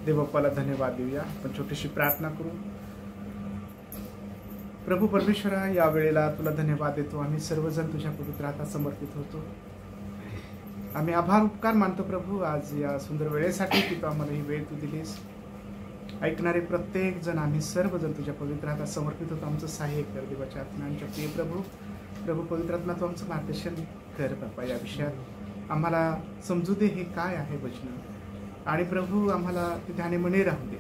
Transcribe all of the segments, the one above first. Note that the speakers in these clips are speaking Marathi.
देवबाप्पाला धन्यवाद देऊया. आपण छोटीशी प्रार्थना करू. प्रभू परमेश्वरा, या वेळेला तुला धन्यवाद देतो. आम्ही सर्वजण तुझ्या पवित्र हातात समर्पित होतो. आम्ही आभार उपकार मानतो प्रभू, आज या सुंदर वेळेसाठी की तू आम्हाला ही वेळ तू दिलीस. ऐकणारे प्रत्येक जण आम्ही सर्वजण तुझ्या पवित्र हातात समर्पित होतो. आमचं सहाय्य कर देवाच्या आत्म्यांच्या प्रिय प्रभू. प्रभू पवित्र आत्मा तू आमचं मार्गदर्शन कर बाप्पा. या विषयात आम्हाला समजू दे हे काय आहे वचन, आणि प्रभू आम्हाला ते ध्यानेमने राहू दे.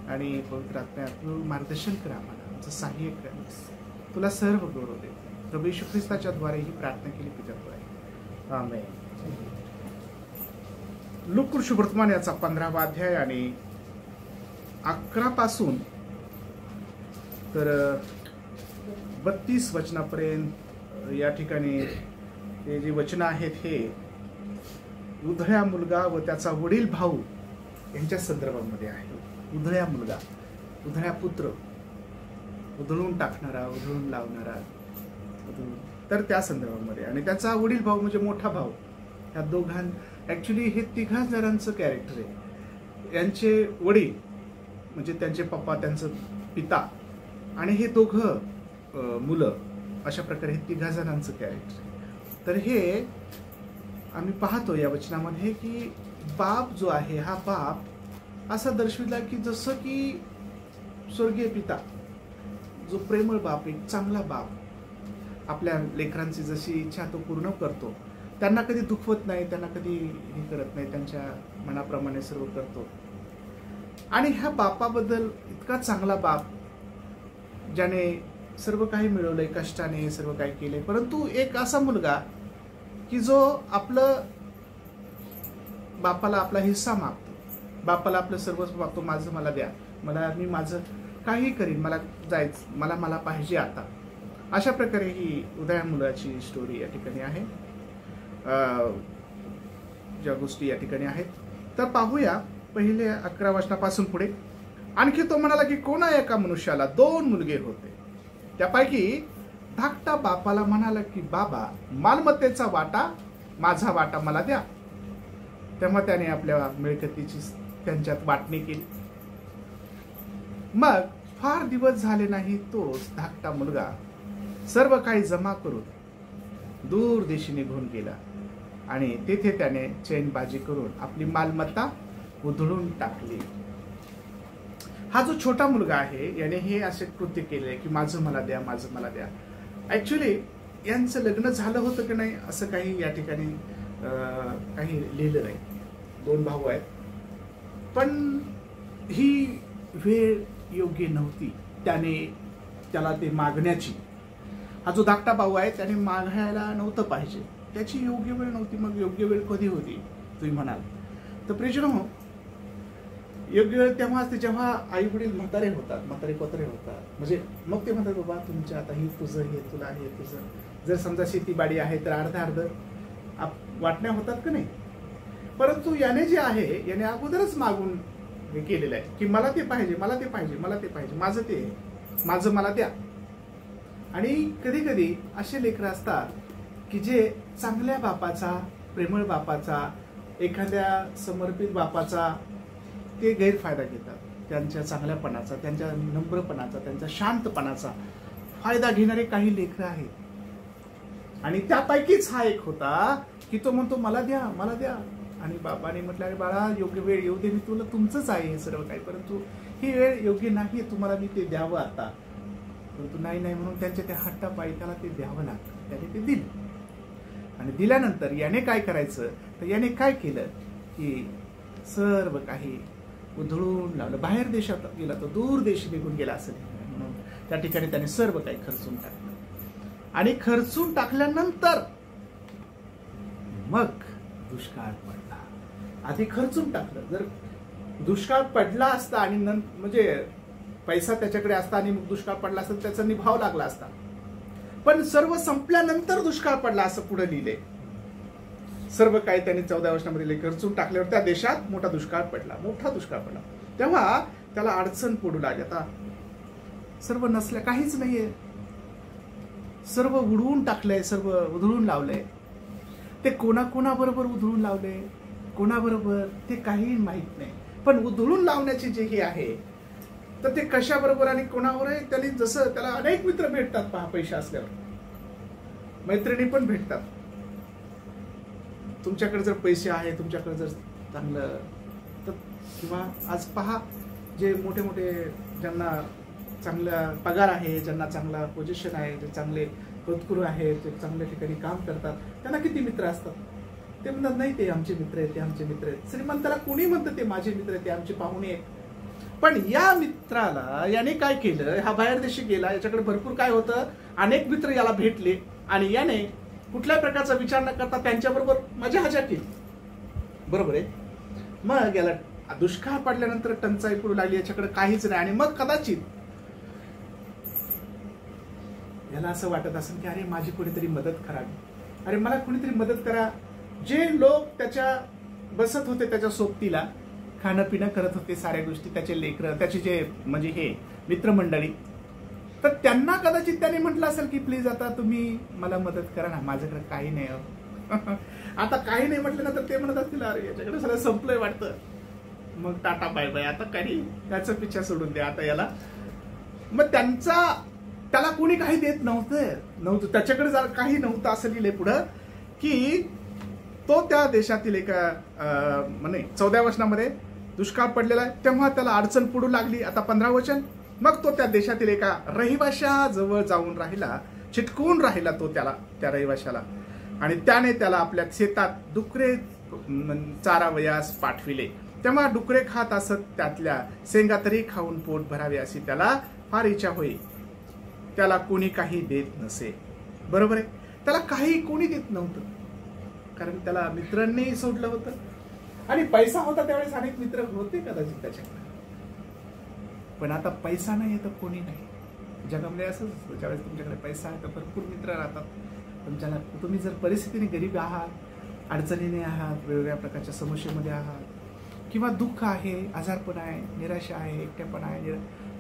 आणि पवित्र आत्म्या तू मार्गदर्शन कर, आम्हाला आमचं सहाय्य कर. तुला सर्व गौरव दे. प्रभू येशू ख्रिस्ताच्या द्वारे ही प्रार्थना केली पित्याद्वारे, आमेन. लूका शुभवर्तमान याचा 15वा अध्याय आणि 11 पासून तर 32 वचनापर्यंत या ठिकाणी हे जे वचन आहेत हे उधळ्या मुलगा व त्याचा वडील भाऊ यांच्या संदर्भामध्ये आहे. उधळ्या मुलगा, उधळ्या पुत्र, उधळून टाकणारा, उधळून लावणारा, तर त्या संदर्भामध्ये, आणि त्याचा वडील भाऊ म्हणजे मोठा भाऊ. या दोघां ऍक्च्युली हे 3 जणांचं कॅरेक्टर आहे. यांचे वडील म्हणजे त्यांचे पप्पा, त्यांचं पिता, आणि हे दोघं मुलं, अशा प्रकारे हे 3 जणांचं कॅरेक्टर आहे. तर हे आम्ही पाहतो या वचनामध्ये की बाप जो आहे, हा बाप असा दर्शविला की जसं की स्वर्गीय पिता जो प्रेमळ बाप, एक चांगला बाप आपल्या लेकरांची जशी इच्छा तो पूर्ण करतो. त्यांना कधी दुखवत नाही, त्यांना कधी हे करत नाही, त्यांच्या मनाप्रमाणे सर्व करतो. आणि ह्या बापाबद्दल इतका चांगला बाप, ज्याने सर्व काही मिळवलंय, कष्टाने सर्व काही केले, परंतु एक असा मुलगा की जो आपलं बापाला आपला हिस्सा मागतो, बापाला आपलं सर्वच मागतो. माझं मला द्या, मी माझं काही करीन, मला जायचं, मला पाहिजे आता. अशा प्रकारे ही उदया मुलाची स्टोरी या ठिकाणी आहे. ज्या गोष्टी या ठिकाणी आहेत तर पाहूया. पहिले 11 वचनापासून पुढे. आणखी तो म्हणाला की कोणा एका मनुष्याला 2 मुलगे होते. त्यापैकी धाकटा बापाला म्हणाला की बाबा, मालमत्तेचा वाटा, माझा वाटा मला द्या. तेव्हा त्याने आपल्या मिळकतीची त्यांच्यात वाटणी केली. मग फार दिवस झाले नाही, तोच धाकटा मुलगा सर्व काही जमा करून दूर देशी निघून गेला, आणि तेथे त्याने चैनबाजी करून आपली मालमत्ता उधळून टाकली. हा जो छोटा मुलगा आहे याने हे असे कृत्य केले की माझं मला द्या, माझं मला द्या. ऍक्च्युली यांचं लग्न झालं होतं की नाही असं काही या ठिकाणी काही लिहिलं नाही. 2 भाऊ आहेत, पण ही वेळ योग्य नव्हती त्याला ते मागण्याची. हा जो धाकटा भाऊ आहे त्याने मागायला नव्हतं पाहिजे, त्याची योग्य वेळ नव्हती. मग योग्य वेळ कधी होती तुम्ही म्हणाल तर प्रियजनो, योग्य वेळ तेव्हा असते जेव्हा आई वडील म्हातारे होतात, म्हातारे पत्रे होतात. म्हणजे मग ते म्हणतात बाबा तुमच्या आता ही तुझं, हे तुला, हे तुझं. जर समजा शेतीबाडी आहे तर अर्ध वाटण्या होतात का नाही. परंतु याने जे आहे याने अगोदरच मागून हे केलेलं आहे की मला ते पाहिजे, मला ते पाहिजे, मला ते पाहिजे, माझं ते, माझं मला द्या. आणि कधी कधी असे लेकरं असतात की जे चांगल्या बापाचा, प्रेमळ बापाचा, एखाद्या समर्पित बापाचा ते गैरफायदा घेतात. त्यांच्या चांगल्यापणाचा, त्यांच्या नम्रपणाचा, त्यांच्या शांतपणाचा फायदा घेणारे काही लेकरं आहेत. आणि त्यापैकीच हा एक होता की तो म्हणतो मला द्या, मला द्या. आणि बाबाने म्हटलं अरे बाळा, योग्य वेळ येऊ दे, मी तुमचंच आहे हे सर्व काही, परंतु ही वेळ योग्य नाही, तुम्हाला मी ते द्यावं आता. परंतु नाही म्हणून त्यांच्या त्या हट्टापायी त्याला ते द्यावं लागतं. त्याने ते दिलं. आणि दिल्यानंतर याने काय करायचं तर याने काय केलं की सर्व काही उधळून लावलं. बाहेर देशात गेला, तो दूर देशी निघून गेला असेल म्हणून त्या ठिकाणी त्याने सर्व काही खर्चून टाकलं. आणि खर्चून टाकल्यानंतर मग दुष्काळ पडला. आधी खर्चून टाकलं. जर दुष्काळ पडला असता आणि म्हणजे पैसा त्याच्याकडे असता आणि मग दुष्काळ पडला असता, त्याचा निभाव लागला असता. पण सर्व संपल्यानंतर दुष्काळ पडला असं पुढे लिहिले. सर्व काही त्यांनी 14 वर्षांमध्ये खर्चून टाकल्यावर त्या देशात मोठा दुष्काळ पडला. तेव्हा त्याला अडचण पडू लागली. आता सर्व नसल्या, काहीच नाहीये, सर्व उडवून टाकलंय, सर्व उधळून लावलंय. ते कोणाबरोबर उधळून लावले, कोणाबरोबर ते काही माहित नाही. पण उधळून लावण्याची जी ही आहे तर ते कशाबरोबर आणि कोणावर आहे, त्यांनी जसं त्याला अनेक मित्र भेटतात पहा पैसे असल्यावर, मैत्रिणी पण भेटतात. तुमच्याकडे जर पैसे आहे, तुमच्याकडे जर चांगलं तर, किंवा आज पहा जे मोठे मोठे ज्यांना चांगला पगार आहे, ज्यांना चांगला पोझिशन आहे, जे चांगले पदकुरू आहेत, जे चांगल्या ठिकाणी काम करतात, त्यांना किती मित्र असतात. ते म्हणतात नाही ते आमचे मित्र आहेत, ते आमचे मित्र आहेत. श्रीमंताला कोणी म्हणतं ते माझे मित्र आहेत, ते आमचे पाहुणे आहेत. पण या मित्राला याने काय केलं, हा बाहेर देशी गेला, याच्याकडे भरपूर काय होतं, अनेक मित्र याला भेटले आणि याने कुठल्याही प्रकारचा विचार न करता त्यांच्याबरोबर मजा हजा केली. बरोबर आहे. मग याला दुष्काळ पडल्यानंतर टंचाई पडू लागली, याच्याकडे काहीच नाही. आणि मग कदाचित याला असं वाटत असेल की अरे माझी कोणीतरी मदत करावी, अरे मला कोणीतरी मदत करा. जे लोक त्याच्या बसत होते त्याच्या सोबतीला, खाणं पिणं करत होते, साऱ्या गोष्टी, त्याचे लेकरं, त्याचे जे म्हणजे हे मित्रमंडळी, तर त्यांना कदाचित त्याने म्हटलं असेल की प्लीज आता तुम्ही मला मदत करा ना, माझ्याकडे काही नाही. आता काही नाही म्हटलं ना तर ते म्हणत असतील अरे याच्याकडे सगळं संपलंय वाटतं, मग टाटा बाय बाय, आता काही त्याचा पिच्छा सोडून द्या आता याला. मग त्याला कोणी काही देत नव्हतं, त्याच्याकडे जर काही नव्हतं असं लिहिलंय पुढं की तो त्या देशातील एका म्हणजे 14व्या वचनामध्ये दुष्काळ पडलेला आहे, तेव्हा त्याला अडचण पडू लागली. आता 15 वचन, मग तो त्या देशातील एका रहिवाशाजवळ जाऊन राहिला, चिटकून राहिला तो त्या रहिवाशाला, आणि त्याने त्याला आपल्या शेतात डुकरे चारावयास पाठविले. तेव्हा डुकरे खात असत, त्यातल्या शेंगा तरी खाऊन पोट भरावे अशी त्याला फार इच्छा होई. त्याला कोणी काही देत नसे. बरोबर आहे, त्याला काही कोणी देत नव्हतं, कारण त्याला मित्रांनी सोडलं होतं. आणि पैसा होता त्यावेळेस, अनेक मित्र होते कदाचित त्याच्याकडे. पण आता पैसा नाही तर कोणी नाही. जगामध्ये असंच असतं, ज्यावेळेस तुमच्याकडे पैसा आहे तर भरपूर मित्र राहतात. तुमच्याला तुम्ही जर परिस्थितीने गरीब आहात, अडचणीने आहात, वेगवेगळ्या प्रकारच्या समस्येमध्ये आहात, किंवा दुःख आहे, आजारपण आहे, निराशा आहे, एकटेपण आहे,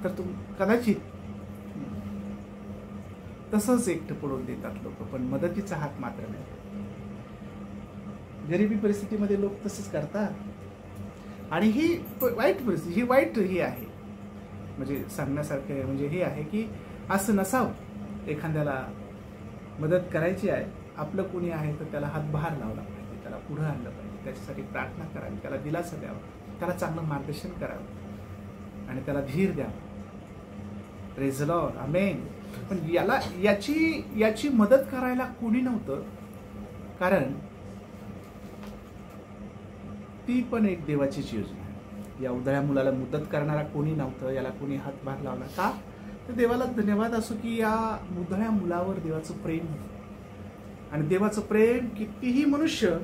तर कदाचित तसंच एकटं पडून देतात लोक, पण मदतीचा हात मात्र नाही. गरिबी परिस्थितीमध्ये लोक तसंच करतात. आणि ही वाईट परिस्थिती, ही वाईट ही आहे, म्हणजे सांगण्यासारखं म्हणजे हे आहे की असं नसावं. एखाद्याला मदत करायची आहे, आपलं कोणी आहे तर त्याला हातभार लावला पाहिजे, त्याला पुढं आणलं पाहिजे, त्याच्यासाठी प्रार्थना करावी, त्याला दिलासा द्यावा, त्याला चांगलं मार्गदर्शन करावं आणि त्याला धीर द्यावा. प्रेज द लॉर्ड, आमेन. पण याची मदत करायला कोणी नव्हतं, कारण ती पण एक देवाचीच योजना आहे. या उधळ्या मुलाला मदत करणारा कोणी नव्हतं, याला कोणी हातभार लावला का, तर देवाला धन्यवाद असो की या उधळ्या मुलावर देवाचं प्रेम होतं. आणि देवाचं प्रेम कितीही मनुष्य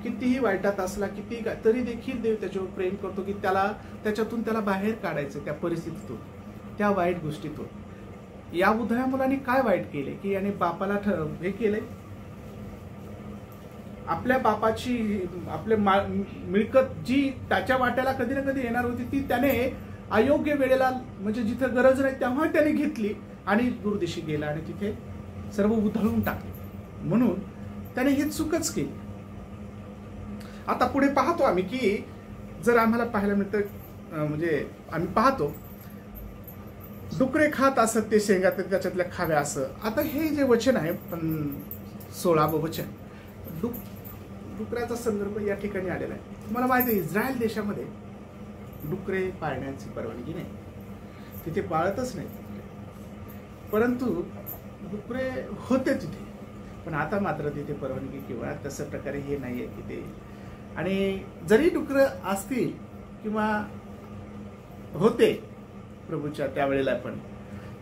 कितीही वाईटात असला, किती तरी देखील देव त्याच्यावर प्रेम करतो की त्याच्यातून त्याला बाहेर काढायचं, त्या परिस्थितीतून, त्या वाईट गोष्टीतून. या उधळ्या मुलाने काय वाईट केले की याने बापाला हे केले, आपल्या बापाची मिळकत जी त्याच्या वाट्याला कधी ना कधी येणार होती, ती त्याने अयोग्य वेळेला, म्हणजे जिथे गरज नाही तेव्हा त्याने घेतली आणि दूरदेशी गेला आणि तिथे सर्व उधळून टाकले. म्हणून त्याने ही चूकच केली. आता पुढे पाहतो आम्ही की जर आम्हाला पाहायला मिळतं, म्हणजे आम्ही पाहतो डुकरे खात असत ते शेंगा त्याच्यातल्या खाव्या असं. आता हे जे वचन आहे 16वं वचन, डुकऱ्याचा संदर्भ या ठिकाणी आलेला आहे. तुम्हाला माहिती आहे इस्रायल देशामध्ये डुकरे पाळण्याची परवानगी नाही, तिथे पाळतच नाही. परंतु डुकरे होते तिथे, पण आता मात्र तिथे परवानगी किंवा तसं प्रकारे हे नाहीये तिथे. आणि जरी डुकरं असतील किंवा होते प्रभूच्या त्यावेळेला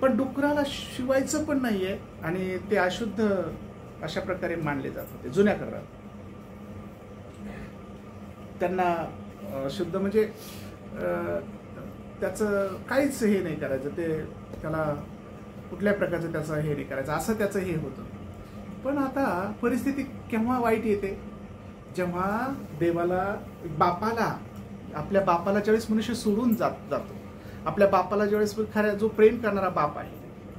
पण डुकराला शिवायचं पण नाहीये आणि ते अशुद्ध अशा प्रकारे मानले जात होते जुन्या काळात. त्यांना शुद्ध म्हणजे त्याचं काहीच हे नाही करायचं, ते त्याला कुठल्या प्रकारचं त्याचं हे नाही करायचं, असं त्याचं हे होतं. पण आता परिस्थिती केव्हा वाईट येते, जेव्हा देवाला आपल्या बापाला ज्यावेळेस मनुष्य सोडून जातो, आपल्या बापाला ज्यावेळेस खऱ्या जो प्रेम करणारा बाप आहे,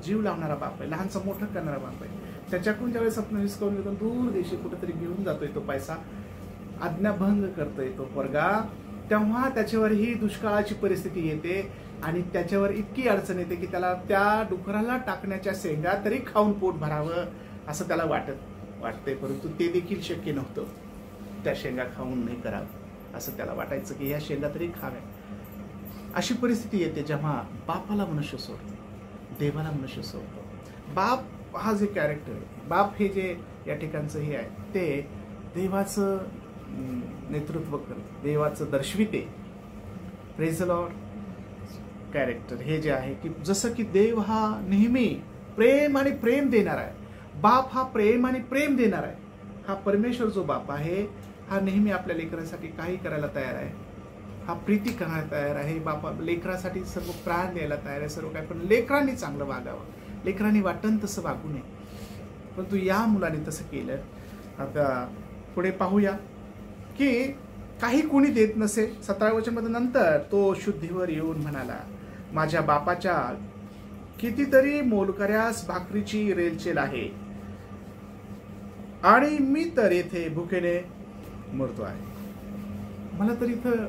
जीव लावणारा बाप आहे, लहानचं मोठं करणारा बाप आहे, त्याच्याकडून ज्यावेळेस आपण हिसकावून घेतो, दूर देशी कुठेतरी घेऊन जातोय तो पैसा, आज्ञाभंग करतोय तो पोरगा, तेव्हा त्याच्यावर ही दुष्काळाची परिस्थिती येते आणि त्याच्यावर इतकी अडचण येते की त्याला त्या डुकराला टाकण्याच्या शेंगा तरी खाऊन पोट भरावं असं त्याला वाटतंय, परंतु ते देखील शक्य नव्हतं. त्या शेंगा खाऊन नाही करावं असं त्याला वाटायचं की ह्या शेंगा तरी खाव्या. अशी परिस्थिती येते जेव्हा बापाला मनुष्य सोडतो, देवाला मनुष्य सोडतो. बाप हा जे कॅरेक्टर आहे, बाप हे जे या ठिकाणचं हे आहे, ते देवाचं नेतृत्व करते, देवाचं दर्शविते. Praise the Lord. कॅरेक्टर हे जे आहे की जसं की देव हा नेहमी प्रेम आणि प्रेम देणार आहे, बाप हा प्रेम आणि प्रेम देणार आहे. हा परमेश्वर जो बाप आहे हा नेहमी आपल्या लेकरांसाठी काही करायला तयार आहे, हा प्रीती करायला तयार आहे. बापा लेकरासाठी सर्व प्राण द्यायला तयार आहे, सर्व काय. पण लेकरांनी चांगलं वागावं, लेकरांनी वाटण तसं वागू नये. परंतु या मुलाने तसं केलं. आता पुढे पाहूया की काही कोणी देत नसे. 17व्या वचनामध्ये नंतर तो शुद्धीवर येऊन म्हणाला, माझ्या बापाच्या कितीतरी मोलकऱ्यास भाकरीची रेलचेल आहे आणि मी तर येथे भुकेने मरतो आहे. मला तर इथं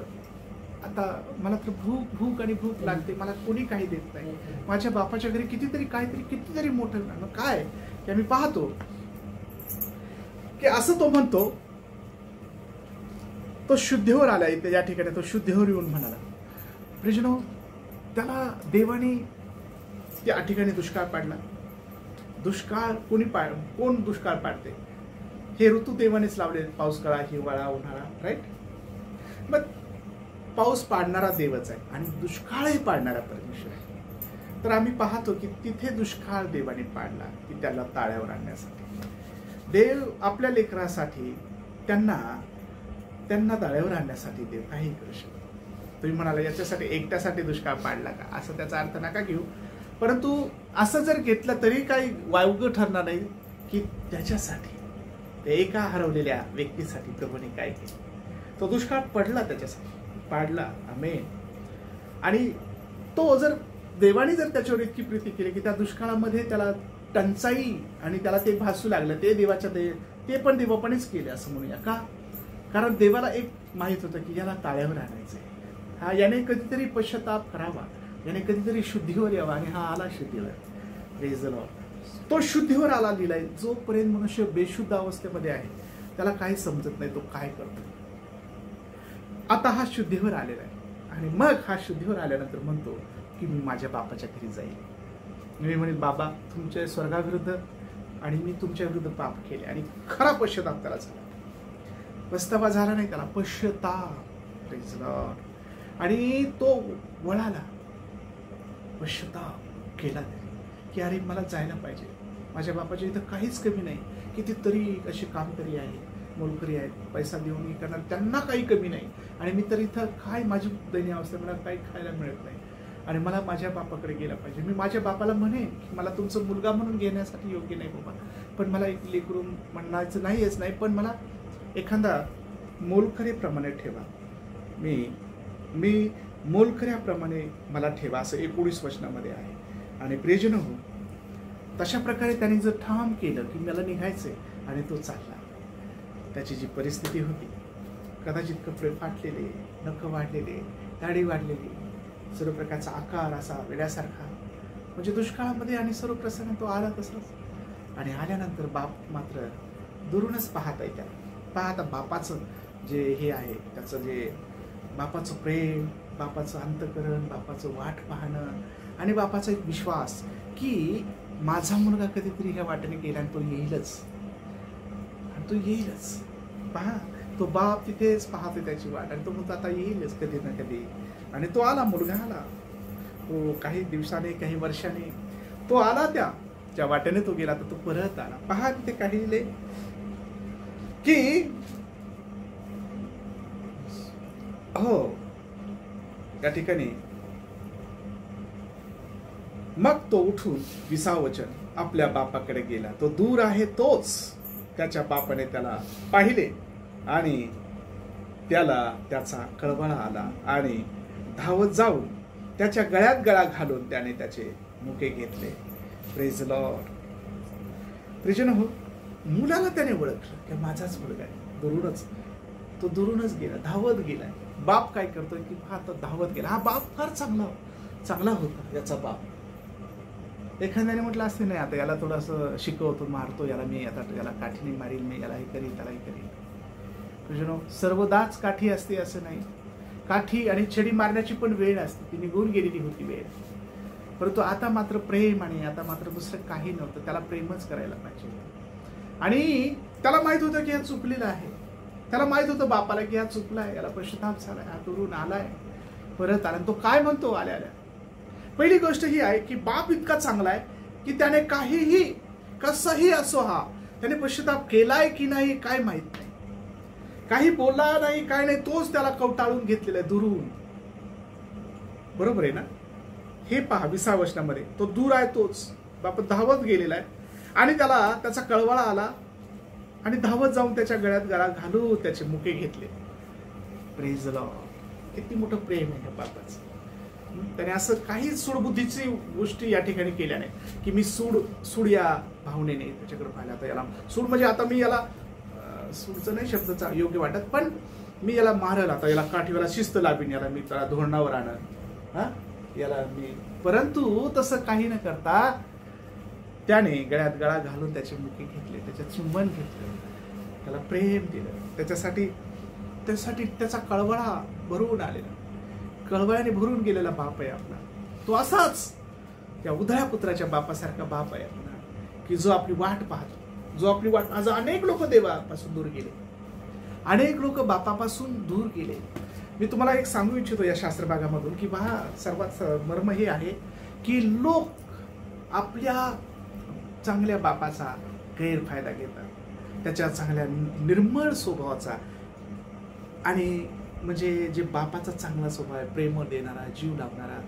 आता मला तर भूक आणि भूक लागते, मला कोणी काही देत नाही. माझ्या बापाच्या घरी कितीतरी मोठं काय की आम्ही पाहतो की असं तो म्हणतो. तो शुद्धीवर आला इथे या ठिकाणी, तो शुद्धीवर येऊन म्हणाला. प्रिजनो, त्याला देवाने त्या ठिकाणी दुष्काळ पाडला. दुष्काळ कोण दुष्काळ पाडते? हे ऋतू देवानेच लावले, पाऊस काळा, हिवाळा, उन्हाळा, राईट. मग पाऊस पाडणारा देवच आहे आणि दुष्काळही पाडणारा परमेश्वर आहे. तर आम्ही पाहतो की तिथे दुष्काळ देवाने पाडला की त्याला ताळ्यावर आणण्यासाठी. देव आपल्या लेकरासाठी त्यांना ताळ्यावर आणण्यासाठी देव काही करू शकतो. तुम्ही म्हणाला याच्यासाठी एकट्यासाठी दुष्काळ पाडला का, असं त्याचा अर्थ नका घेऊ. परंतु असं जर घेतलं तरी काही वावगं ठरणार नाही की त्याच्यासाठी, त्या एका हरवलेल्या व्यक्तीसाठी प्रभूने काय केलं. तो दुष्काळ पडला, त्याच्यासाठी पाडला. आमेन. आणि तो जर देवाने जर त्याच्यावर इतकी प्रीती केली की त्या दुष्काळामध्ये त्याला टंचाई आणि त्याला ते भासू लागलं, ते पण देवापणेच केले असं म्हणूया का. कारण देवाला एक माहित होतं की याला ताळ्यावर आणायचंय, हा याने कधीतरी पश्चाताप करावा, याने कधीतरी शुद्धीवर यावा. आणि हा आला शुद्धीवर. Praise the Lord. तो शुद्धीवर आला लिहिलाय. जोपर्यंत मनुष्य बेशुद्ध अवस्थेमध्ये आहे त्याला काही समजत नाही तो काय करतो. आता हा शुद्धीवर आलेला आहे आणि मग हा शुद्धीवर आल्यानंतर म्हणतो की मी माझ्या बापाच्या घरी जाईल. मी म्हणेन, बाबा तुमच्या स्वर्गाविरुद्ध आणि मी तुमच्या विरुद्ध पाप केले. आणि खरा पश्चाताप त्याला झाला. पस्तावा झाला नाही त्याला, पश्चाताप. Praise the Lord. आणि तो वळाला, पश्चाताप केला की अरे मला जायला पाहिजे, माझ्या बापाच्या इथं काहीच कमी नाही. कितीतरी असे कामकरी आहे, मोलकरी आहेत, पैसा देऊन हे करणार, त्यांना काही कमी नाही. आणि मी तर इथं काय, माझी दयनीय अवस्था, मला काही खायला मिळत नाही आणि मला माझ्या बापाकडे गेला पाहिजे. मी माझ्या बापाला म्हणेन की मला तुमचं मुलगा म्हणून घेण्यासाठी योग्य नाही बाबा, पण मला एक लेकरू म्हणायचं नाहीच नाही, पण मला एखादा मोलकरीप्रमाणे ठेवा, मी मोलकऱ्याप्रमाणे मला ठेवा, असं 19 वचनामध्ये आहे. आणि प्रियजन हो, तशा प्रकारे त्याने जर ठाम केलं की मला निघायचंय आणि तो चालला. त्याची जी परिस्थिती होती, कदाचित कपडे फाटलेले, नख वाढलेले, दाढी वाढलेली, सर्व प्रकारचा आकार असा वेड्यासारखा, म्हणजे दुष्काळामध्ये. आणि सर्व प्रसंग तो आला तसाच. आणि आल्यानंतर बाप मात्र दुरूनच पाहत आहे त्याला. पाहता बापाचं जे हे आहे, त्याचं जे बापाचं प्रेम, बापाचं अंतःकरण, बापाचं वाट पाहणं आणि बापाचा एक विश्वास की माझा मुलगा कधीतरी ह्या वाटेने गेला आणि तो येईलच, आणि तो येईलच. पहा, तो बाप तिथेच पाहतो त्याची वाट आणि तो म्हणतो आता येईलच कधी ना कधी. आणि तो आला, मुलगा आला. तो काही दिवसाने, काही वर्षाने तो आला, त्या वाटेने तो गेला, तर तो परत आला. पहा तिथे काही लिहिले की हो या ठिकाणी मग तो उठून 20 वचन आपल्या बापाकडे गेला. तो दूर आहे तोच त्याच्या बापाने त्याला पाहिले आणि त्याला त्याचा कळवळा आला आणि धावत जाऊन त्याच्या गळ्यात गळा घालून त्याने त्याचे मुके घेतले. Praise Lord. प्रिजन हो, मुलाला त्याने ओळखलं की माझाच मुलगा आहे. तो दुरूनच गेला, धावत गेला. बाप काय करतोय की हा आता धावत गेला, हा बाप फार चांगला होता याचा बाप. एखाद्याने म्हटलं असते नाही आता याला थोडंसं शिकवतो, मारतो याला, मी आता याला काठीने मारील, मी याला हे करीन त्याला हे करीन. सर्वदाच काठी असते असं नाही. काठी आणि छडी मारण्याची पण वेळ असते, ती निघून गेलेली होती वेळ. परंतु आता मात्र प्रेम, आणि आता मात्र दुसरं काही नव्हतं, त्याला प्रेमच करायला पाहिजे. आणि त्याला माहित होतं की हा चुकलेला आहे, त्याला माहित होतं बापाला की हा चुकलाय, याला पश्चाताप झालाय, हा करून आलाय, परत आला. तो काय म्हणतो आल्या पहिली गोष्ट ही आहे की बाप इतका चांगला आहे की त्याने काहीही कसंही असो, हा त्याने पश्चाताप केलाय की नाही काय माहित नाही, काही बोलला नाही काय नाही, तोच त्याला कवटाळून घेतलेला आहे दुरून. बरोबर आहे ना? हे पहा 20व्या वचनामध्ये, तो दूर आहे तोच बाप धावत गेलेला आहे, आणि त्याला त्याचा कळवळा आला, आणि धावत जाऊन त्याच्या गळ्यात गळा घालून त्याचे मुके घेतले. Praise the Lord. किती मोठं प्रेम आहे बापाचं. त्याने असं काही सूडबुद्धीची गोष्टी या ठिकाणी केल्या नाही की मी सूड या भावनेने त्याच्याकडे पाहिलं. आता याला सूड म्हणजे आता मी याला सूडचं नाही शब्दाचा योग्य वाटत, पण मी याला मारल, आता याला काठीवाला शिस्त लावीन, याला मी त्याला धोरणावर आणन, हा याला मी. परंतु तसं काही न करता त्याने गळ्यात गळा घालून त्याचे मुके घेतले, त्याचे चुंबन घेतलं, त्याला प्रेम दिलं, त्याच्यासाठी त्याचा कळवळा भरून आलेला, कळवळ्याने भरून गेलेला बाप आहे आपला. तो असाच त्या उधळ्या पुत्राच्या बापासारखा बाप आहे आपला, की जो आपली वाट पाहतो, जो आपली वाट. आज अनेक लोक देवापासून दूर गेले, अनेक लोक बापापासून दूर गेले. मी तुम्हाला एक सांगू इच्छितो या शास्त्रभागामधून की पहा, सर्वात मर्म हे आहे की लोक आपल्या चांगल्या बापाचा गैरफायदा घेतात, त्याच्या चांगल्या निर्मळ स्वभावाचा, आणि म्हणजे जे बापाचा चांगला स्वभाव आहे, प्रेम देणारा, जीव लावणारा,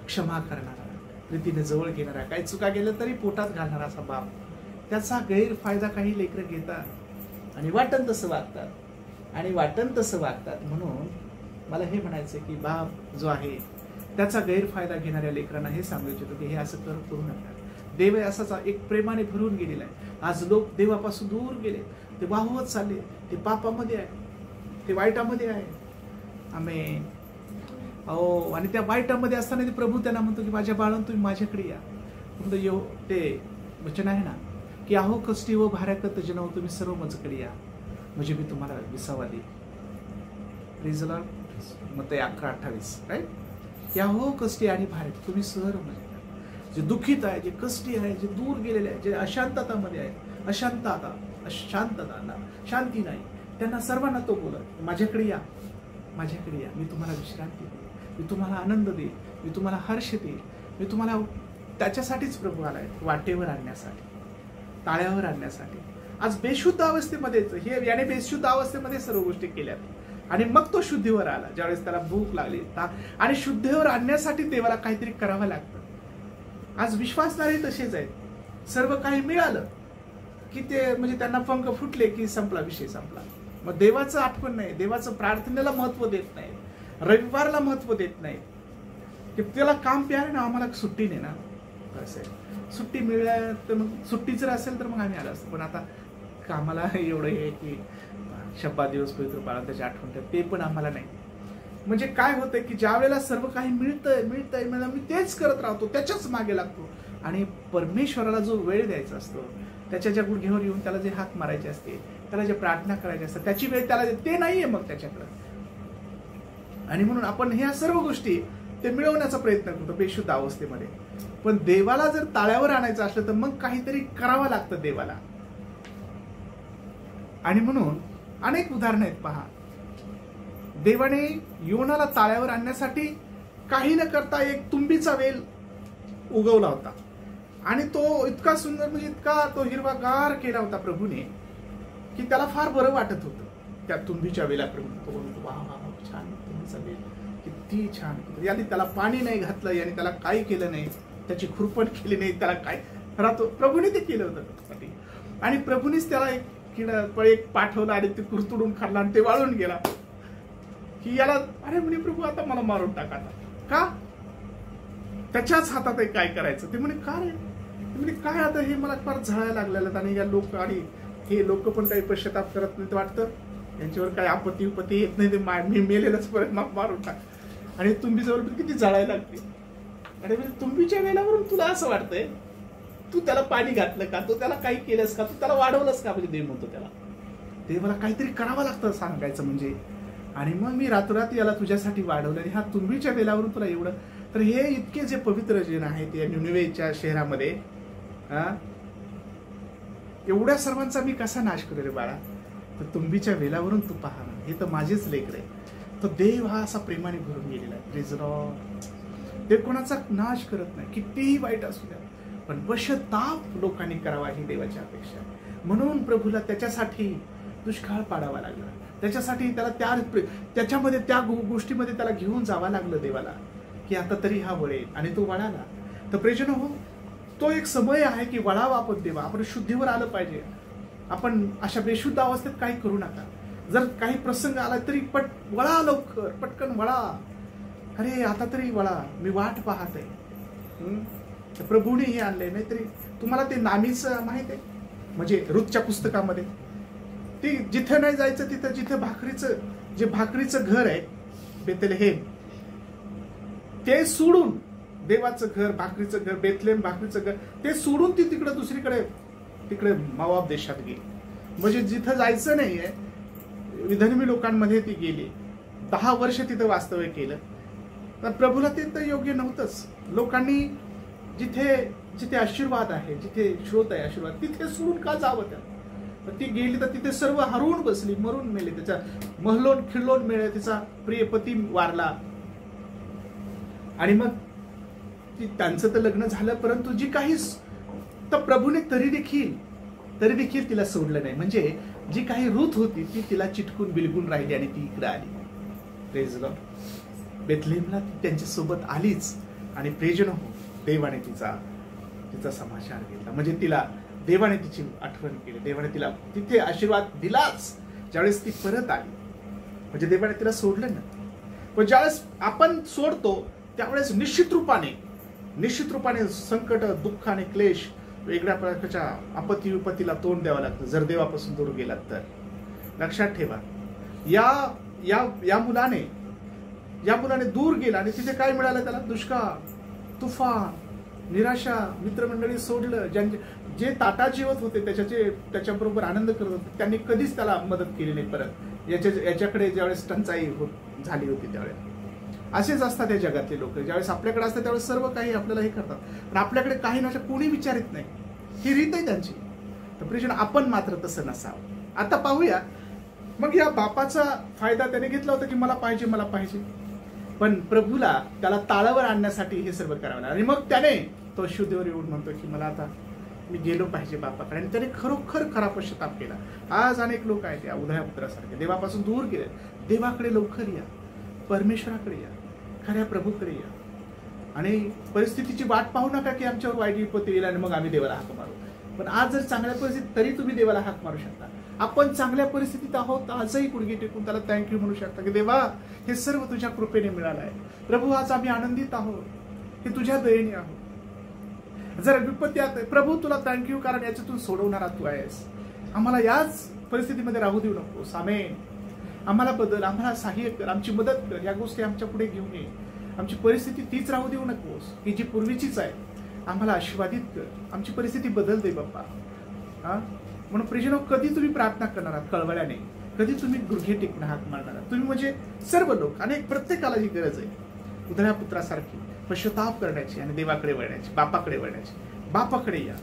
क्षमा करणारा, प्रीतीने जवळ घेणारा, काही चुका गेल्या तरी पोटात घालणारा असा बाप, त्याचा गैरफायदा काही लेकरं घेतात आणि वाटण तसं वागतात. म्हणून मला हे म्हणायचं की बाप जो आहे त्याचा गैरफायदा घेणाऱ्या लेकरांना हे सांगू इच्छितो की हे असं करू नका. देव असाच एक प्रेमाने भरून गेलेला आहे. आज लोक देवापासून दूर गेले, ते वाहवत चालले, ते पापामध्ये आहे, ते वाईटामध्ये आहे. आमेन. आणि त्या वाईटामध्ये असताना ते प्रभू त्यांना म्हणतो की माझ्या बाळांनो तुम्ही माझ्याकडे या. ते वचन आहे ना की अहो कष्टी व भाऱ्याकत जनव तुम्ही सर्व माझ्याकडे या, म्हणजे मी तुम्हाला विसावा देईन. Praise the Lord. मत्ती 11:28 राईट. या हो कष्टी आणि भाऱ्याकत तुम्ही सर्व माझ्याकडे, जे दुःखित आहे, जे कष्टी आहे, जे दूर गेलेले आहे, जे अशांततामध्ये आहे, अशांतता शांती नाही, त्यांना सर्वांना तो बोलत माझ्याकडे या, मी तुम्हाला विश्रांती देईन, मी तुम्हाला आनंद देईन, मी तुम्हाला हर्ष देईन, मी तुम्हाला. त्याच्यासाठीच प्रभू आलाय, वाटेवर आणण्यासाठी, ताळ्यावर आणण्यासाठी. आज बेशुद्ध अवस्थेमध्येच याने बेशुद्ध अवस्थेमध्ये सर्व गोष्टी केल्यात, आणि मग तो शुद्धीवर आला ज्यावेळेस त्याला भूक लागली, आणि शुद्धीवर आणण्यासाठी देवाला काहीतरी करावं लागतं. आज विश्वासणारे तसेच आहेत, सर्व काही मिळालं की ते म्हणजे त्यांना पंख फुटले की संपला, विषय संपला. मग देवाचं आठवण नाही, देवाचं प्रार्थनेला महत्व देत नाही, रविवारला महत्व देत नाही, की त्याला काम प्यार ना, आम्हाला सुट्टी नाही ना, असं सुट्टी मिळाल्या तर मग सुट्टी जर असेल तर मग आम्ही आलो असतो. पण आता कामाला एवढं हे की शब्बा दिवस पवित्र बाळा त्याची आठवण ते पण आम्हाला नाही. म्हणजे काय होतंय की ज्या वेळेला सर्व काही मिळतंय मी तेच करत राहतो, त्याच्याच मागे लागतो, आणि परमेश्वराला जो वेळ द्यायचा असतो, त्याच्या ज्या गुडघ्यावर येऊन त्याला जे हाक मारायचे असते, त्याला जे प्रार्थना करायची असतात, त्याची वेळ त्याला ते नाहीये मग त्याच्याकडे. आणि म्हणून आपण ह्या सर्व गोष्टी ते मिळवण्याचा प्रयत्न करतो बेशुद्ध अवस्थेमध्ये. पण देवाला जर ताळ्यावर आणायचं असलं तर मग काहीतरी करावं लागतं देवाला. आणि म्हणून अनेक उदाहरणं आहेत पहा. देवाने योनाला ताळ्यावर आणण्यासाठी काही न करता एक तुंबीचा वेल उगवला होता, आणि तो इतका सुंदर म्हणजे इतका तो हिरवागार केला होता प्रभूने की त्याला फार बरं वाटत होतं त्या तुंबीच्या वेलाप्रमाणे. तो म्हणतो वा वा छान तुंबीचा वेल, किती छान. याने त्याला पाणी नाही घातलं, याने त्याला काही केलं नाही, त्याची खुरपण केली नाही, त्याला काय राहतो प्रभूने ते केलं होतं. आणि प्रभूनेच त्याला एक पाठवला आणि ते कुरतुडून खाल्ला आणि ते वाळून गेला. की याला अरे म्हणे प्रभू आता मला मारून टाका. का? त्याच्याच हातात आहे काय करायचं. ते म्हणे का रे, म्हणजे काय आता हे मला फार झळायला लागलेलं, आणि या लोक आणि हे लोक पण काही पश्चाताप करत नाही. वाटतं त्यांच्यावर काही आपत्ती उपत्ती येत नाही, ते मी मेलेलंच परत माफ मारून टाक. आणि तुंबीजवळ किती जाळायला लागते. आणि तुंबीच्या वेळावरून तुला असं वाटतंय तू त्याला पाणी घातलं का, तू त्याला काही केलंस का, तू त्याला वाढवलंस का, म्हणजे देव म्हणतो त्याला देवाला काहीतरी करावं लागतं सांगायचं म्हणजे. आणि मग मी रातोरात याला तुझ्यासाठी वाढवलं आणि ह्या तुंबीच्या वेलावरून तुला एवढं. तर हे इतके जे पवित्र जन आहेत या निनिवेच्या शहरामध्ये, एवढ्या सर्वांचा मी कसा नाश करू रे बाळा. तर तुंबीच्या वेलावरून तू पहा, हे तर माझेच लेकर आहे. तो देव हा असा प्रेमाने भरून गेलेला आहे. Praise Lord. देव कोणाचा नाश करत नाही, कितीही वाईट असू द्या, पण पश्चाताप लोकांनी करावा ही देवाची अपेक्षा आहे. म्हणून प्रभूला त्याच्यासाठी दुष्काळ पाडावा लागला, त्याच्यासाठी त्याला त्याच्यामध्ये त्या गोष्टीमध्ये त्याला घेऊन जावं लागलं देवाला, की आता तरी हा वळेल. आणि तो वळाला. तर प्रियजन हो, तो एक समय आहे की वळावा आपण देवा. आपण शुद्धीवर आलं पाहिजे. आपण अशा बेशुद्ध अवस्थेत काही करू नका. जर काही प्रसंग आला तरी वळा, लवकर पटकन वळा. अरे आता तरी वळा, मी वाट पाहत आहे. प्रभूने हे आणलंय. नाहीतरी तुम्हाला ते नामीचं माहित आहे, म्हणजे रुतच्या पुस्तकामध्ये ते जिथे नाही जायचं तिथं, जिथे भाकरीचं घर आहे बेथलेहेम, ते सोडून देवाचं घर, भाकरीचं घर, बेथलेहेम भाकरीचं घर, ते सोडून ती तिकडे दुसरीकडे तिकडे मोआब देशात गेली. म्हणजे जिथं जायचं नाहीये, विधर्मी लोकांमध्ये ती गेली. 10 वर्ष तिथं वास्तव्य केलं. तर प्रभूला ते तर योग्य नव्हतंच. लोकांनी जिथे आशीर्वाद आहे, जिथे श्रोत आहे आशीर्वाद, तिथे सोडून का जावं त्या. ती गेली तर तिथे सर्व हरवून बसली, मरून मेले. त्याचा महलोन खिल्लोन मेळे, तिचा प्रिय पती वारला. आणि मग त्यांचं तर लग्न झालं, परंतु जी काही तर प्रभूने तरी देखील तिला सोडलं नाही. म्हणजे जी काही रूथ होती ती तिला चिटकून बिलगून राहिली आणि ती इकडे आली. Praise Lord. बेथलेहमला ती त्यांच्या सोबत आलीच. आणि प्रेज हो, देवाने तिचा समाचार घेतला. म्हणजे तिला देवाने तिची आठवण केली, देवाने तिला तिथे आशीर्वाद दिलाच ज्यावेळेस ती परत आली. म्हणजे देवाने तिला सोडलं ना. पण ज्यावेळेस आपण सोडतो त्यावेळेस निश्चित रूपाने संकट, दुःख आणि क्लेश, वेगळ्या प्रकारच्या आपत्ती विपत्तीला तोंड द्यावं लागतं जर देवापासून दूर गेलात तर. लक्षात ठेवा, या मुलाने दूर गेला आणि तिथे काय मिळालं त्याला? दुष्काळ, तुफान, निराशा, मित्रमंडळी सोडलं. जे ताटा जीवत होते त्याच्याबरोबर आनंद करत होते, त्यांनी कधीच त्याला मदत केली नाही. परत याच्याकडे ज्यावेळेस टंचाई झाली होती त्यावेळेस. असेच असतात या जगातले लोक. ज्यावेळेस आपल्याकडे असतात त्यावेळेस सर्व काही आपल्याला हे करतात, पण आपल्याकडे काही नसतं, कोणी विचारित नाही. ही रीत आहे त्यांची. तर प्रियजन, आपण मात्र तसं नसावं. आता पाहूया मग या बापाचा फायदा त्याने घेतला होता की मला पाहिजे, पण प्रभूला त्याला ताळावर आणण्यासाठी हे सर्व करावं लागलं. आणि मग त्याने तो शुद्धीवर येऊन म्हणतो की मला आता मी गेलो पाहिजे बापाकडे. आणि त्याने खरोखर खरा पश्चाताप केला. आज अनेक लोक आहेत या उदयापुत्रासारखे देवापासून दूर गेले. देवाकडे लवकर या, परमेश्वराकडे या, खऱ्या प्रभूकडे या. आणि परिस्थितीची वाट पाहू नका की आमच्यावर वाईट विपत्ती येईल आणि मग आम्ही देवाला हाक मारू. पण आज जर चांगल्या परिस्थितीत तरी तुम्ही देवाला हाक मारू शकता. आपण चांगल्या परिस्थितीत आहोत, आजही गुडघे टेकून त्याला थँक्यू म्हणू शकता की देवा हे सर्व तुझ्या कृपेने मिळालं आहे. प्रभू आज आम्ही आनंदित आहोत, हे तुझ्या दयेने आहोत. जर विपत्ती आहे प्रभू तुला थँक्यू, कारण याच्यातून सोडवणारा तू आहेस. आम्हाला याच परिस्थितीमध्ये राहू देऊ नकोस. आमेन. आम्हाला बदल, आम्हाला सहाय्य कर, आमची मदत कर, या गोष्टी आमच्या पुढे घेऊन ये. आमची परिस्थिती तीच राहू देऊ नकोस की जी पूर्वीचीच आहे. आम्हाला आशीर्वादित कर, आमची परिस्थिती बदल दे बाप्पा. म्हणून प्रियजनो, कधी तुम्ही प्रार्थना करणार आहात कळवळ्याने, कधी तुम्ही गुडघे टेकून हाक मारणार आहात. तुम्ही म्हणजे सर्व लोक, अनेक प्रत्येकाला ही गरज आहे उधळ्या पुत्रासारखी पश्चाताप करण्याची आणि देवाकडे वळण्याची, बापाकडे वळण्याची. बापाकडे या.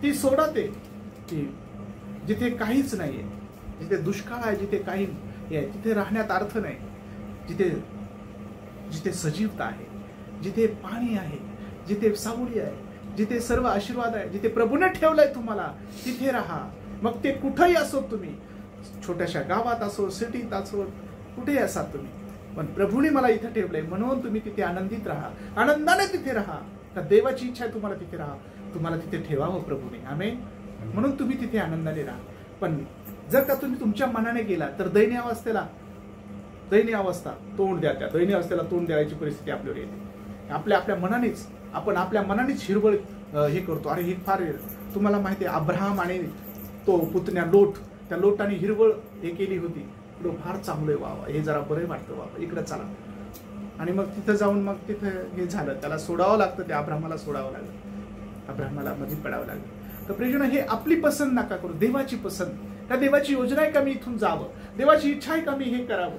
ती सोडा ते की जिथे काहीच नाहीये, जिथे दुष्काळ आहे, जिथे काही आहे, तिथे राहण्यात अर्थ नाही. जिथे सजीवता आहे, जिथे पाणी आहे, जिथे सावली आहे, जिथे सर्व आशीर्वाद आहे, जिथे प्रभूने ठेवलंय तुम्हाला, तिथे राहा. मग ते कुठेही असो, तुम्ही छोट्याशा गावात असो, सिटीत असो, कुठेही असाल तुम्ही, पण प्रभूने मला इथे ठेवलंय म्हणून तुम्ही तिथे आनंदित राहा, आनंदाने तिथे राहा. का देवाची इच्छा आहे तुम्हाला तिथे राहा, तुम्हाला तिथे ठेवावं प्रभूने. आमेन. म्हणून तुम्ही तिथे आनंदाने राहा. पण जर का तुम्ही तुमच्या मनाने गेला तर दैन्य अवस्था तोंड द्या. त्या दैन्य अवस्थेला तोंड द्यायची परिस्थिती आपल्यावर येते. आपल्या मनानेच हिरवळ हे करतो. अरे हे फार, तुम्हाला माहिती आहे अब्राहम आणि तो पुतण्या लोट, त्या लोटाने हिरवळ हे केली होती. इकडं फार चांगलं आहे, वा हे जरा बरं वाटतं, वा इकडं चला. आणि मग तिथं जाऊन मग तिथं हे झालं, त्याला सोडावं लागतं, त्या अब्राहमाला सोडावं लागलं, अब्राहमाला मध्ये पडावं लागलं. तर प्रियजन, हे आपली पसंत नका करू, देवाची पसंत. त्या देवाची योजना आहे का मी इथून जावं, देवाची इच्छा आहे का मी हे करावं,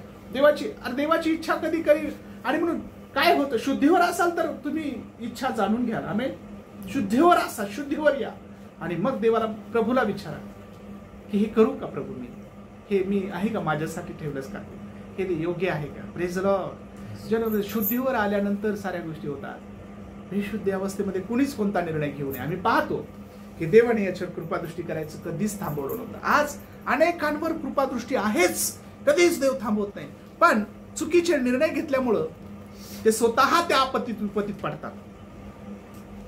देवाची इच्छा कधी करी. आणि म्हणून काय होतं, शुद्धीवर असाल तर तुम्ही इच्छा जाणून घ्या. आमेन. शुद्धीवर असा, शुद्धीवर या आणि मग देवाला, प्रभूला विचारा की हे करू का प्रभू, हे मी आहे का, माझ्यासाठी ठेवलंस का, हे योग्य आहे का. Praise the Lord. शुद्धीवर आल्यानंतर साऱ्या गोष्टी होतात. बेशुद्धी अवस्थेमध्ये कुणीच कोणता निर्णय घेऊ नये. आम्ही पाहतो की देवाने याच्यावर कृपादृष्टी करायचं कधीच थांबवलं नव्हतं. आज अनेकांवर कृपादृष्टी आहेच, कधीच देव थांबवत नाही, पण चुकीचे निर्णय घेतल्यामुळं ते स्वतः त्या आपत्तीत विपत्तीत पडतात.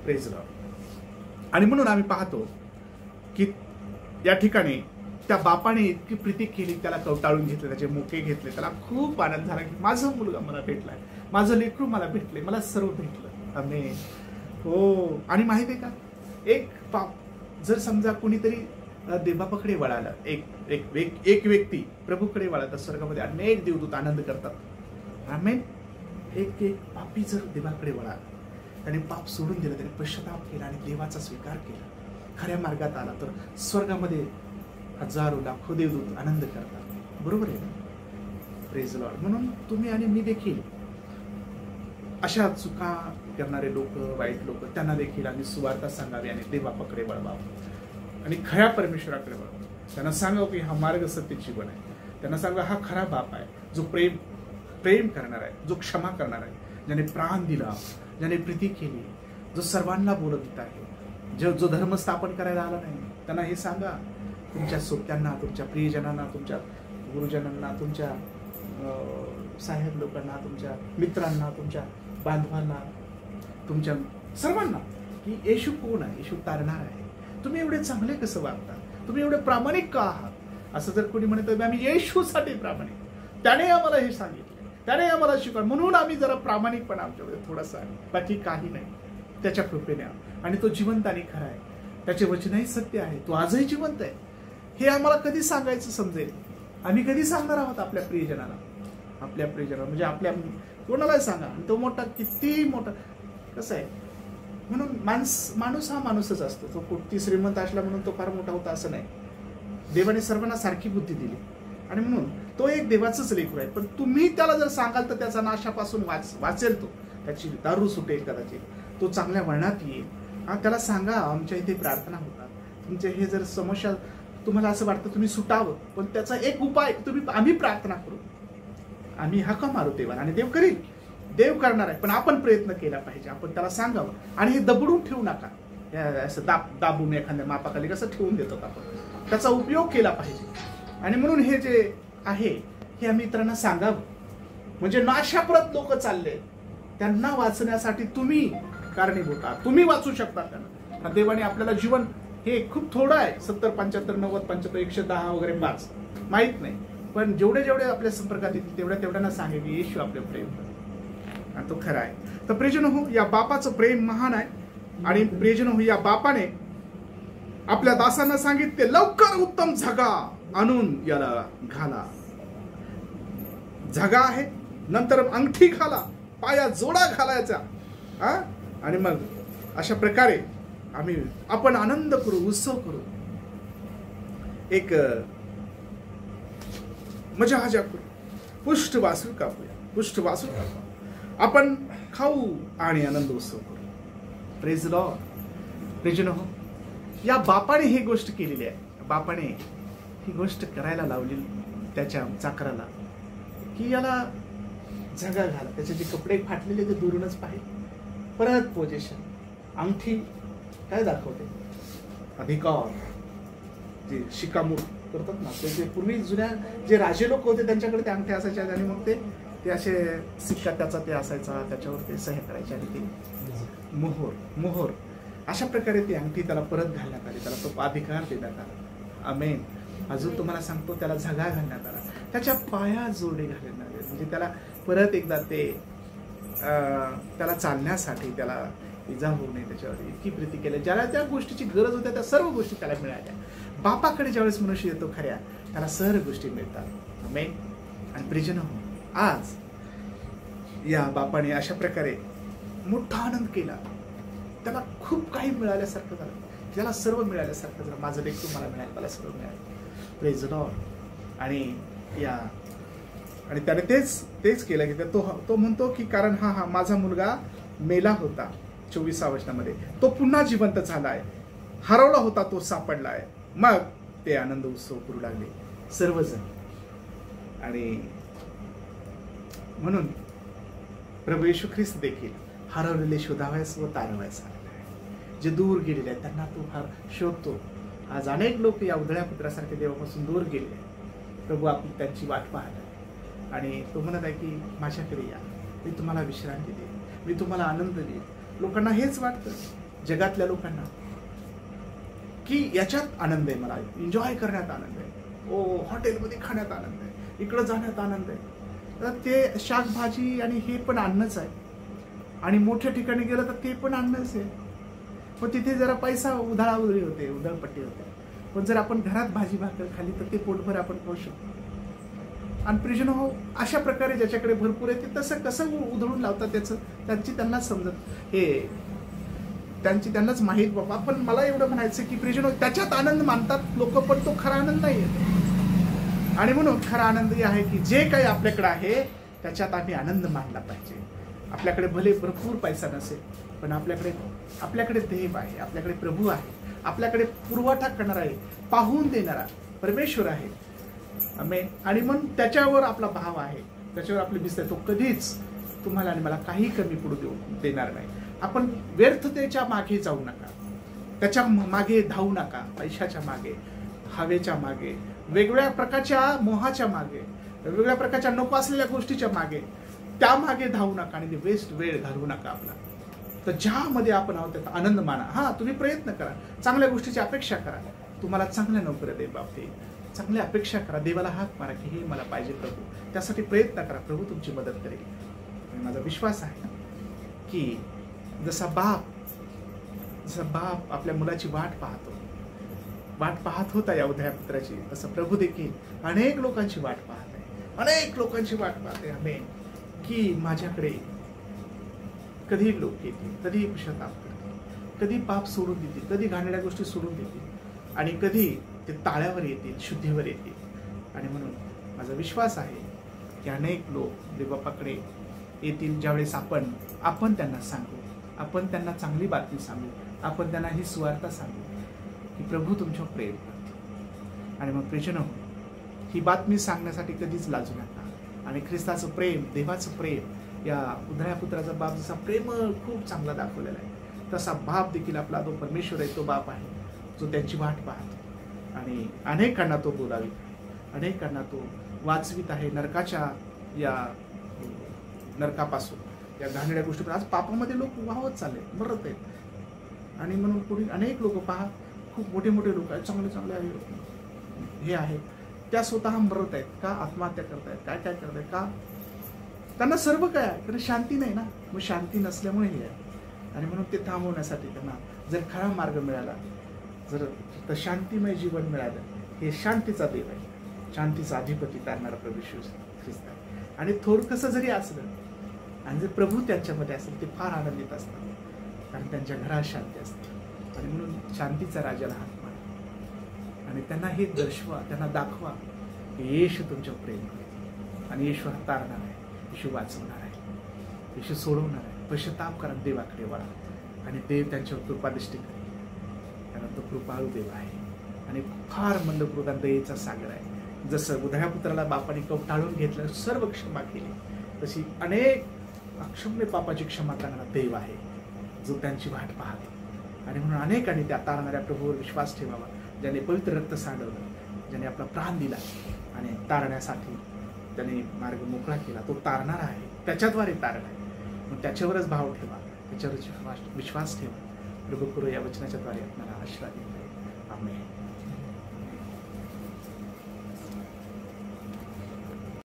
Praise Lord. आणि म्हणून आम्ही पाहतो की या ठिकाणी त्या बापाने इतकी प्रीती केली, त्याला कवटाळून घेतले, त्याचे मोके घेतले, त्याला खूप आनंद झाला की माझा मुलगा मला भेटलाय, माझं लेकरू मला भेटले, मला सर्व भेटलं. आमेन. हो. आणि माहिती आहे का, एक पाप जर समजा कुणीतरी देवाकडे वळाला, एक व्यक्ती प्रभूकडे वळाला, स्वर्गामध्ये अनेक देवदूत आनंद करतात. आमेन. एक पापी जर देवाकडे वळाला, त्याने पाप सोडून दिलं, त्याने पश्चाताप केला आणि देवाचा स्वीकार केला, खऱ्या मार्गात आला, तर स्वर्गामध्ये हजारो लाखो देवदूत आनंद करतात. बरोबर आहे ना. Praise Lord. म्हणून तुम्ही आणि मी देखील अशा चुका करणारे लोक, वाईट लोक, त्यांना देखील आम्ही सुवार्ता सांगावी आणि देवाकडे वळवावं आणि खऱ्या परमेश्वराकडे वळवावं. त्यांना सांगावं की हा मार्ग सत्य जीवन आहे. त्यांना सांगा हा खरा बाप आहे, जो प्रेम करणार आहे, जो क्षमा करणार आहे, ज्याने प्राण दिला, ज्याने प्रीती केली, जो सर्वांना बोलत आहे, जो धर्म स्थापन करायला आला नाही. त्यांना हे सांगा. तुमच्या सोबत्यांना, तुमच्या प्रियजनांना, तुमच्या गुरुजनांना, तुमच्या साहेब लोकांना, तुमच्या मित्रांना, तुमच्या बांधवांना, तुमच्या सर्वांना की येशू कोण आहे, येशू तारणार आहे. तुम्ही एवढे चांगले कसं वागता, तुम्ही एवढे प्रामाणिक का आहात. असं जर कोणी म्हणत आम्ही येशूसाठी प्रामाणिक, त्याने आम्हाला हे सांगितले, त्याने आम्हाला शिकवलं, म्हणून आम्ही जरा प्रामाणिकपणा आमच्याकडे थोडासा आहे, बाकी काही नाही. त्याच्या कृपेने. आणि तो जिवंत आणि खरा आहे, त्याचे वचनही सत्य आहे, तो आजही जिवंत आहे. हे आम्हाला कधी सांगायचं समजेल, आम्ही कधी सांगणार आहोत आपल्या प्रियजनाला, म्हणजे आपल्या कोणालाही सांगा. तो मोठा, किती मोठा कसं आहे. म्हणून माणूस हा माणूसच असतो. तो कुठती श्रीमंत असला म्हणून तो फार मोठा होता असं नाही. देवाने सर्वांना सारखी बुद्धी दिली आणि म्हणून तो एक देवाचंच लेकरू आहे. पण तुम्ही त्याला जर सांगाल तर त्याचा नाशापासून वाचेल, तो त्याची दारू सुटेल, कदाचित तो चांगल्या वळणात येईल. त्याला सांगा आमच्या इथे प्रार्थना होतात, तुमचे हे जर समस्या तुम्हाला असं वाटतं तुम्ही सुटावं, पण त्याचा एक उपाय आम्ही प्रार्थना करू, आम्ही हाका मारू देवाला आणि देव करील, देव करणार आहे. पण आपण प्रयत्न केला पाहिजे, आपण त्याला सांगावं. आणि हे दबडून ठेवू नका, असं दाबून एखाद्या मापाखाली कसं ठेवून देतात आपण, त्याचा उपयोग केला पाहिजे. आणि म्हणून हे जे आहे हे आम्ही इतरांना सांगावं. म्हणजे नाशाप्रत लोक चालले, त्यांना वाचण्यासाठी तुम्ही कारणीभूत आहात, तुम्ही वाचू शकता त्यांना. देवाने आपल्याला जीवन हे खूप थोडं आहे, 70, 75, 90, 75, 110 वगैरे 5 माहित नाही, पण जेवढे आपल्या संपर्कात येतील तेवढ्यांना सांगेल येशू आपलं प्रेम आणि तो खरा आहे. तर प्रियजन हो, या बापाचं प्रेम महान आहे. आणि प्रियजन हो, या बापाने आपल्या दासांना सांगितले लवकर उत्तम झगा आणून याला घाला. झगा आहे, नंतर अंगठी घाला, पाया जोडा घालायचा. आणि मग अशा प्रकारे आपण आनंद करू, उत्सव करू, एक मजा करू, पुष्ट वासरू कापूया, आपण खाऊ आणि आनंद उत्सव करू. Praise Lord. प्रेजन हो, या बापाने ही गोष्ट केलेली आहे. बापाने ही गोष्ट करायला लावली त्याच्या चाकराला की याला झगा घाला. त्याचे जे कपडे फाटलेले ते दुरूनच पाहिजे. परत पोझिशन, अंगठी काय दाखवते, अधिकार, जे शिकामोर करतात ना, ते पूर्वी जुन्या जे राजे लोक होते त्यांच्याकडे ते अंगठे असायचे आणि मग ते असे सिक्का त्याचा ते असायचा, त्याच्यावर ते सह्या करायचे आणि ते मोहर अशा प्रकारे ती अंगठी त्याला परत घालण्यात आली, त्याला तो अधिकार देण्यात आला. आमेन. अजून तुम्हाला सांगतो त्याला झगा घालण्यात आला, त्याच्या पाया जोडे घालण्यात आले. म्हणजे त्याला परत एकदा ते त्याला चालण्यासाठी त्याला इजा होऊ नये त्याच्यावर इतकी प्रीती केली. ज्याला त्या गोष्टीची गरज होत्या त्या सर्व गोष्टी त्याला मिळाल्या. बापाकडे ज्यावेळेस मनुष्य येतो खऱ्या, त्याला सर्व गोष्टी मिळतात. आमेन. आणि प्रियजन हो, आज या बापाने अशा प्रकारे मोठा आनंद केला. त्याला खूप काही मिळाल्यासारखं झालं, त्याला सर्व मिळाल्यासारखं झालं. माझं लेकरू मला मिळालं, मला सर्व मिळालं. Praise the Lord. आणि त्याने तेच केलं की तो म्हणतो की कारण हा माझा मुलगा मेला होता, 24व्या वचनामध्ये, तो पुन्हा जिवंत झालाय, हरवला होता तो सापडलाय. मग ते आनंद उत्सव करू लागले सर्वजण. आणि म्हणून प्रभू येशू ख्रिस्त देखील हरवलेले शोधावयास व तारवायस आलेला आहे. जे दूर गेलेले आहेत त्यांना तो शोधतो. आज अनेक लोक या उधळ्या पुत्रासारखे देवापासून दूर गेले. प्रभू आपली त्यांची वाट पाहत आहे आणि तो म्हणत आहे की माझ्याकडे या, मी तुम्हाला विश्रांती देईन, मी तुम्हाला आनंद देईन. लोकांना हेच वाटतं, जगातल्या लोकांना, की याच्यात आनंद आहे, मला एन्जॉय करण्यात आनंद आहे, हॉटेलमध्ये खाण्यात आनंद आहे, इकडं जाण्यात आनंद आहे. तर ते शाकभाजी आणि हे पण अन्नच आहे. आणि मोठ्या ठिकाणी गेलं तर ते पण अन्नच आहे. पण तिथे जरा पैसा उधळाउधळी होते, उधळपट्टी होते. पण जर आपण घरात भाजी भाकर खाली तर ते पोटभर आपण खाऊ शकतो. आणि प्रियजन हो, अशा प्रकारे ज्याच्याकडे भरपूर आहे ते तसं कसं उधळून लावतात त्यांची त्यांनाच समजत, हे त्यांनाच माहीत बाबा. पण मला एवढं म्हणायचं की प्रियजन हो, त्याच्यात आनंद मानतात लोक, पण तो खरा आनंद नाही आहे. आणि म्हणून खरा आनंद हे आहे की जे काही आपल्याकडे आहे त्याच्यात आम्ही आनंद मानला पाहिजे. आपल्याकडे भले भरपूर पैसा नसेल, पण आपल्याकडे देव आहे, आपल्याकडे प्रभू आहे, आपल्याकडे पुरवठा करणारा आहे, पाहून देणारा परमेश्वर आहे. आमेन. आणि मग त्याच्यावर आपला भाव आहे, त्याच्यावर आपली भिस्त आहे. तो कधीच तुम्हाला आणि मला काही कमी पडू देणार नाही. आपण व्यर्थतेच्या मागे जाऊ नका, त्याच्या मागे धावू नका, पैशाच्या मागे, हवेच्या मागे, वेगवेगळ्या प्रकारच्या मोहाच्या मागे, वेगवेगळ्या प्रकारच्या नको असलेल्या गोष्टीच्या मागे, त्या मागे धावू नका आणि वेस्ट वेळ घालवू नका आपला. तर ज्यामध्ये आपण आहोत त्याचा आनंद माना. तुम्ही प्रयत्न करा, चांगल्या गोष्टीची अपेक्षा करा, तुम्हाला चांगल्या नोकऱ्या दे बाबतीत, चांगली अपेक्षा करा, देवाला हाक मारा की हे मला पाहिजे प्रभू, त्यासाठी प्रयत्न करा, प्रभू तुमची मदत करेल. आणि माझा विश्वास आहे की जसा बाप आपल्या मुलाची वाट पाहत होता या उधळ्या पुत्राची, तसं प्रभू देखील अनेक लोकांची वाट पाहत आहे, अनेक लोकांची वाट पाहते. आमेन. की माझ्याकडे कधी लोक येतील, कधी पश्चाताप करतील, कधी पाप सोडून देतील, कधी घाणेरड्या गोष्टी सोडून देतील, आणि कधी ते ताळ्यावर येतील, शुद्धीवर येतील. आणि म्हणून माझा विश्वास आहे की अनेक लोक देवबापाकडे येतील ज्यावेळेस आपण त्यांना सांगू, आपण त्यांना चांगली बातमी सांगू, आपण त्यांना ही सुवार्ता सांगू की प्रभू तुमच्यावर प्रेम करतो. आणि मग प्रियजन हो, ही बातमी सांगण्यासाठी कधीच लाजू नका. आणि ख्रिस्ताचं प्रेम, देवाचं प्रेम, या उधळ्या पुत्राचा बाप जसा प्रेमळ खूप चांगला दाखवलेला आहे, तसा बाप देखील आपला जो परमेश्वर आहे तो बाप आहे, जो त्यांची वाट पाहतो आणि अनेकांना तो बोलावी, अनेकांना तो वाचवीत आहे नरकापासून, या घाणेरड्या गोष्टी. आज पापामध्ये लोक वाहत चालले, मरत आहेत. आणि म्हणून कोणी अनेक लोक पहा, खूप मोठे लोक आहेत, चांगले हे आहेत, त्या स्वतः मरत आहेत का, आत्महत्या करतायत, काय करतायत का, त्यांना सर्व काय आहे, कारण शांती नाही ना. मग शांती नसल्यामुळे हे आहे. आणि म्हणून ते थांबवण्यासाठी त्यांना जर खरा मार्ग मिळाला, जर शांतिमय जीवन मिळालं, हे शांतीचा देव आहे, शांतीचा अधिपती तारणारा प्रभू येशू ख्रिस्त आहे. आणि थोडकसं जरी असलं आणि जर प्रभू त्यांच्यामध्ये असेल, ते फार आनंदित असतात, कारण त्यांच्या घरात शांती असते. आणि म्हणून शांतीचा राजाला हात मारा आणि त्यांना हे दर्शवा, त्यांना दाखवा की येशू तुमच्या प्रेम करतो आणि येशू हा तारणार आहे, येशू वाचवणार आहे, येशू सोडवणार आहे. पश्चाताप करा, देवाकडे वळा आणि देव त्यांच्यावर कृपादृष्टी करेल, कारण तो कृपाळू देव आहे आणि फार मंदकृत आणि दयेचा सागर आहे. जसं उधळ्या पुत्राला बापाने कवटाळून घेतलं, सर्व क्षमा केली, तशी अनेक अक्षम्य पापाची क्षमा करणारा देव आहे, जो त्यांची वाट पाहतो. आणि म्हणून अनेकांनी त्या तारणाऱ्या प्रभूवर विश्वास ठेवावा, ज्याने पवित्र रक्त सांडवलं, ज्याने आपला प्राण दिला आणि तारण्यासाठी त्याने मार्ग मोकळा केला. तो तारणारा आहे, त्याच्याद्वारे तारण आहे. मग त्याच्यावरच भाव ठेवा, त्याच्यावरच विश्वास ठेवा. प्रभू करू या वचनाच्या द्वारे आपल्याला आशीर्वाद देईल. आमेन.